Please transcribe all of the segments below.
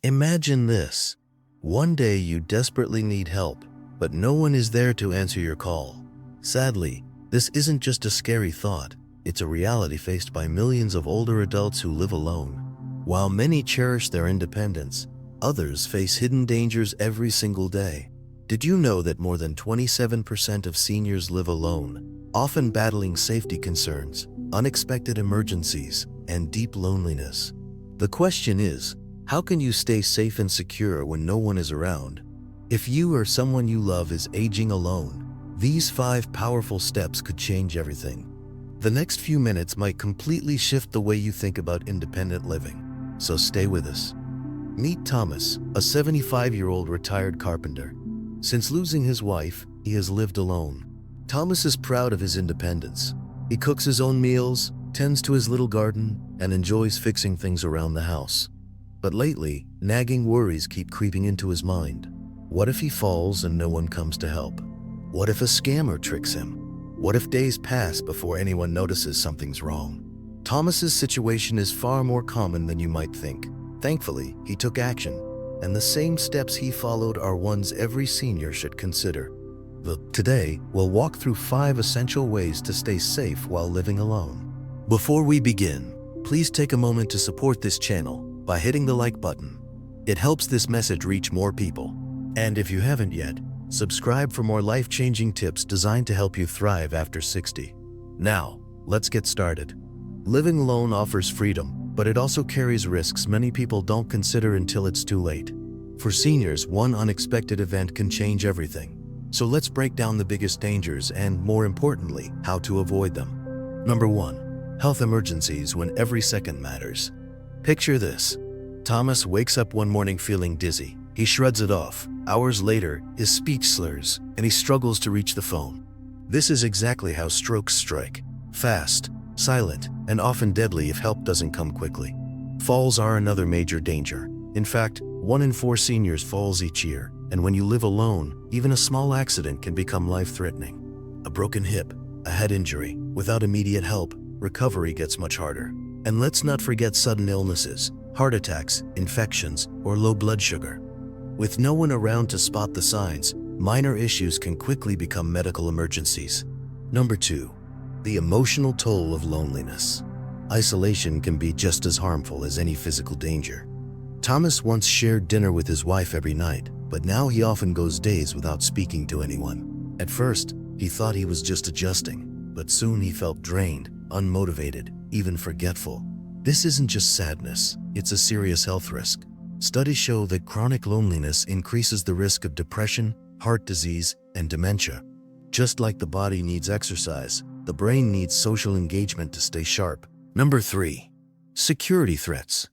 Imagine this. One day you desperately need help, but no one is there to answer your call. Sadly, this isn't just a scary thought, it's a reality faced by millions of older adults who live alone. While many cherish their independence, others face hidden dangers every single day. Did you know that more than 27% of seniors live alone, often battling safety concerns, unexpected emergencies, and deep loneliness? The question is, how can you stay safe and secure when no one is around? If you or someone you love is aging alone, these 5 powerful steps could change everything. The next few minutes might completely shift the way you think about independent living, so stay with us. Meet Thomas, a 75-year-old retired carpenter. Since losing his wife, he has lived alone. Thomas is proud of his independence. He cooks his own meals, tends to his little garden, and enjoys fixing things around the house. But lately, nagging worries keep creeping into his mind. What if he falls and no one comes to help? What if a scammer tricks him? What if days pass before anyone notices something's wrong? Thomas's situation is far more common than you might think. Thankfully, he took action, and the same steps he followed are ones every senior should consider. Today, we'll walk through 5 essential ways to stay safe while living alone. Before we begin, please take a moment to support this channel by hitting the like button. It helps this message reach more people. And if you haven't yet, subscribe for more life-changing tips designed to help you thrive after 60. Now, let's get started. Living alone offers freedom, but it also carries risks many people don't consider until it's too late. For seniors, one unexpected event can change everything. So let's break down the biggest dangers and, more importantly, how to avoid them. Number 1. Health emergencies when every second matters. Picture this. Thomas wakes up one morning feeling dizzy. He shrugs it off. Hours later, his speech slurs, and he struggles to reach the phone. This is exactly how strokes strike. Fast, silent, and often deadly if help doesn't come quickly. Falls are another major danger. In fact, 1 in 4 seniors falls each year, and when you live alone, even a small accident can become life-threatening. A broken hip, a head injury, without immediate help, recovery gets much harder. And let's not forget sudden illnesses, heart attacks, infections, or low blood sugar. With no one around to spot the signs, minor issues can quickly become medical emergencies. Number 2. The emotional toll of loneliness. Isolation can be just as harmful as any physical danger. Thomas once shared dinner with his wife every night, but now he often goes days without speaking to anyone. At first, he thought he was just adjusting, but soon he felt drained, unmotivated, even forgetful. This isn't just sadness, it's a serious health risk. Studies show that chronic loneliness increases the risk of depression, heart disease, and dementia. Just like the body needs exercise, the brain needs social engagement to stay sharp. Number 3. Security threats.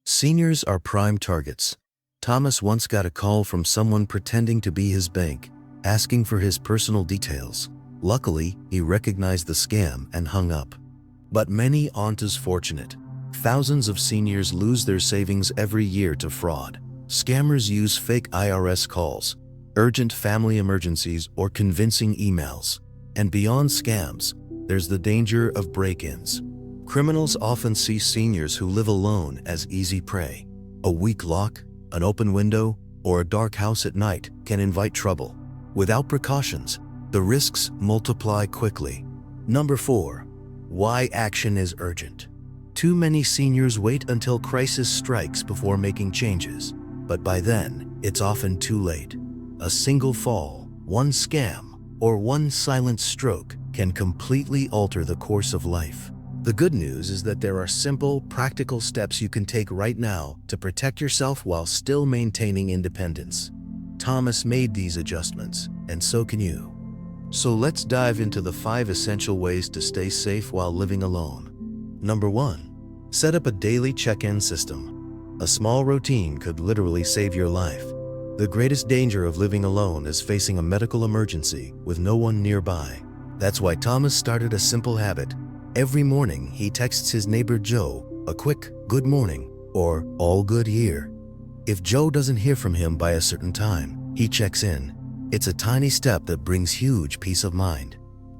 Seniors are prime targets. Thomas once got a call from someone pretending to be his bank, asking for his personal details. Luckily, he recognized the scam and hung up. But many aren't as fortunate. Thousands of seniors lose their savings every year to fraud. Scammers use fake IRS calls, urgent family emergencies, or convincing emails. And beyond scams, there's the danger of break-ins. Criminals often see seniors who live alone as easy prey. A weak lock, an open window, or a dark house at night can invite trouble. Without precautions, the risks multiply quickly. Number 4. Why action is urgent. Too many seniors wait until crisis strikes before making changes, but by then, it's often too late. A single fall, one scam, or one silent stroke can completely alter the course of life. The good news is that there are simple, practical steps you can take right now to protect yourself while still maintaining independence. Thomas made these adjustments, and so can you. So let's dive into the 5 essential ways to stay safe while living alone. Number 1. Set up a daily check-in system. A small routine could literally save your life. The greatest danger of living alone is facing a medical emergency with no one nearby. That's why Thomas started a simple habit. Every morning, he texts his neighbor Joe a quick "good morning" or "all good here." If Joe doesn't hear from him by a certain time, he checks in. It's a tiny step that brings huge peace of mind.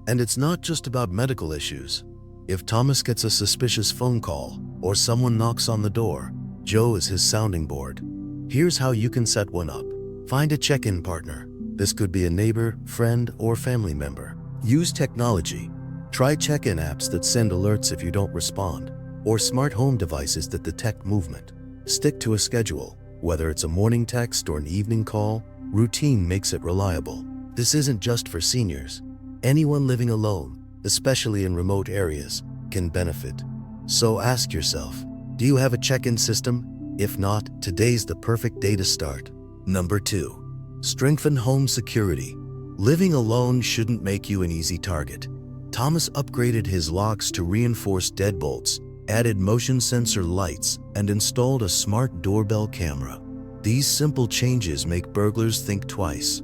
And it's not just about medical issues. If Thomas gets a suspicious phone call or someone knocks on the door, Joe is his sounding board. Here's how you can set one up. Find a check-in partner. This could be a neighbor, friend, or family member. Use technology. Try check-in apps that send alerts if you don't respond, or smart home devices that detect movement. Stick to a schedule. Whether it's a morning text or an evening call, routine makes it reliable. This isn't just for seniors. Anyone living alone, especially in remote areas, can benefit. So ask yourself, do you have a check-in system? If not, today's the perfect day to start. Number 2. Strengthen home security. Living alone shouldn't make you an easy target. Thomas upgraded his locks to reinforced deadbolts, added motion sensor lights, and installed a smart doorbell camera. These simple changes make burglars think twice.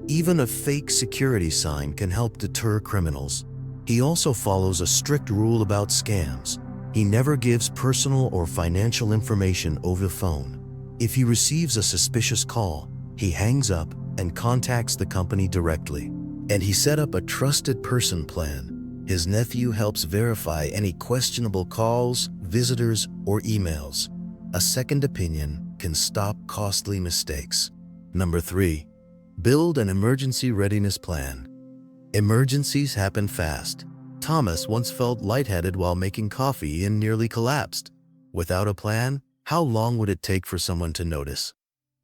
Even a fake security sign can help deter criminals. He also follows a strict rule about scams. He never gives personal or financial information over the phone. If he receives a suspicious call, he hangs up and contacts the company directly. And he set up a trusted person plan. His nephew helps verify any questionable calls, visitors, or emails. A second opinion can stop costly mistakes. Number 3. Build an emergency readiness plan. Emergencies happen fast. Thomas once felt lightheaded while making coffee and nearly collapsed. Without a plan, how long would it take for someone to notice?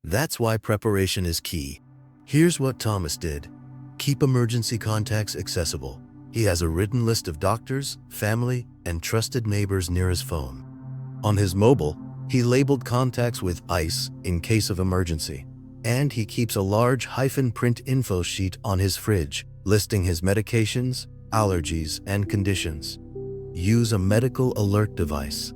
That's why preparation is key. Here's what Thomas did. Keep emergency contacts accessible. He has a written list of doctors, family, and trusted neighbors near his phone. On his mobile, he labeled contacts with ICE in case of emergency. And he keeps a large hyphen-print info sheet on his fridge, listing his medications, allergies, and conditions. Use a medical alert device.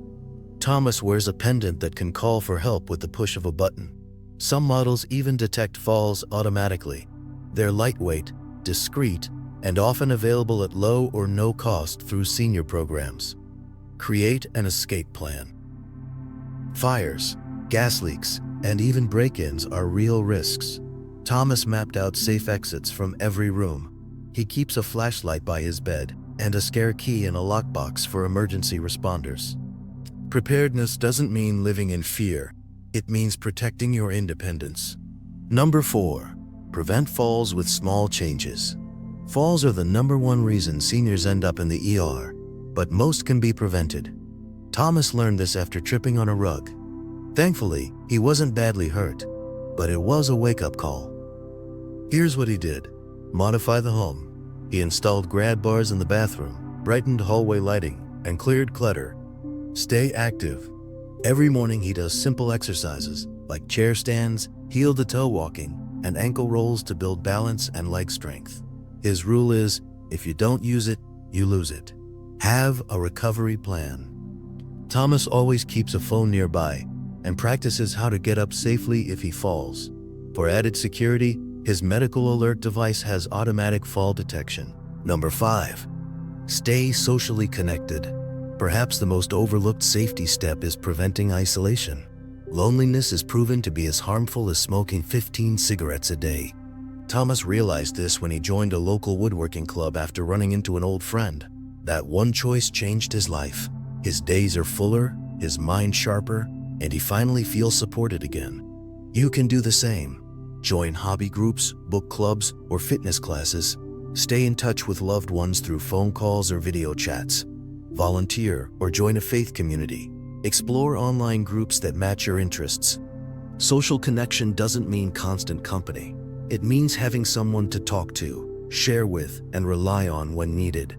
Thomas wears a pendant that can call for help with the push of a button. Some models even detect falls automatically. They're lightweight, discreet, and often available at low or no cost through senior programs. Create an escape plan. Fires, gas leaks, and even break-ins are real risks. Thomas mapped out safe exits from every room. He keeps a flashlight by his bed and a spare key in a lockbox for emergency responders. Preparedness doesn't mean living in fear. It means protecting your independence. Number 4. Prevent falls with small changes. Falls are the #1 reason seniors end up in the ER, but most can be prevented. Thomas learned this after tripping on a rug. Thankfully, he wasn't badly hurt, but it was a wake-up call. Here's what he did. Modify the home. He installed grab bars in the bathroom, brightened hallway lighting, and cleared clutter. Stay active. Every morning he does simple exercises like chair stands, heel-to-toe walking, and ankle rolls to build balance and leg strength. His rule is, if you don't use it, you lose it. Have a recovery plan. Thomas always keeps a phone nearby and practices how to get up safely if he falls. For added security, his medical alert device has automatic fall detection. Number 5. Stay socially connected. Perhaps the most overlooked safety step is preventing isolation. Loneliness is proven to be as harmful as smoking 15 cigarettes a day. Thomas realized this when he joined a local woodworking club after running into an old friend. That one choice changed his life. His days are fuller, his mind sharper, and he finally feels supported again. You can do the same. Join hobby groups, book clubs, or fitness classes. Stay in touch with loved ones through phone calls or video chats. Volunteer or join a faith community. Explore online groups that match your interests. Social connection doesn't mean constant company. It means having someone to talk to, share with, and rely on when needed.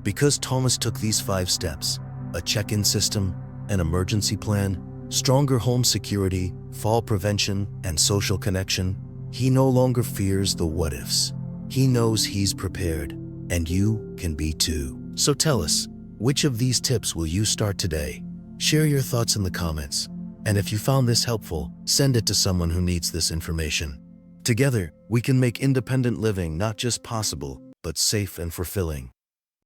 Because Thomas took these 5 steps, a check-in system, an emergency plan, stronger home security, fall prevention, and social connection, he no longer fears the what-ifs. He knows he's prepared, and you can be too. So tell us, which of these tips will you start today? Share your thoughts in the comments. And if you found this helpful, send it to someone who needs this information. Together, we can make independent living not just possible, but safe and fulfilling.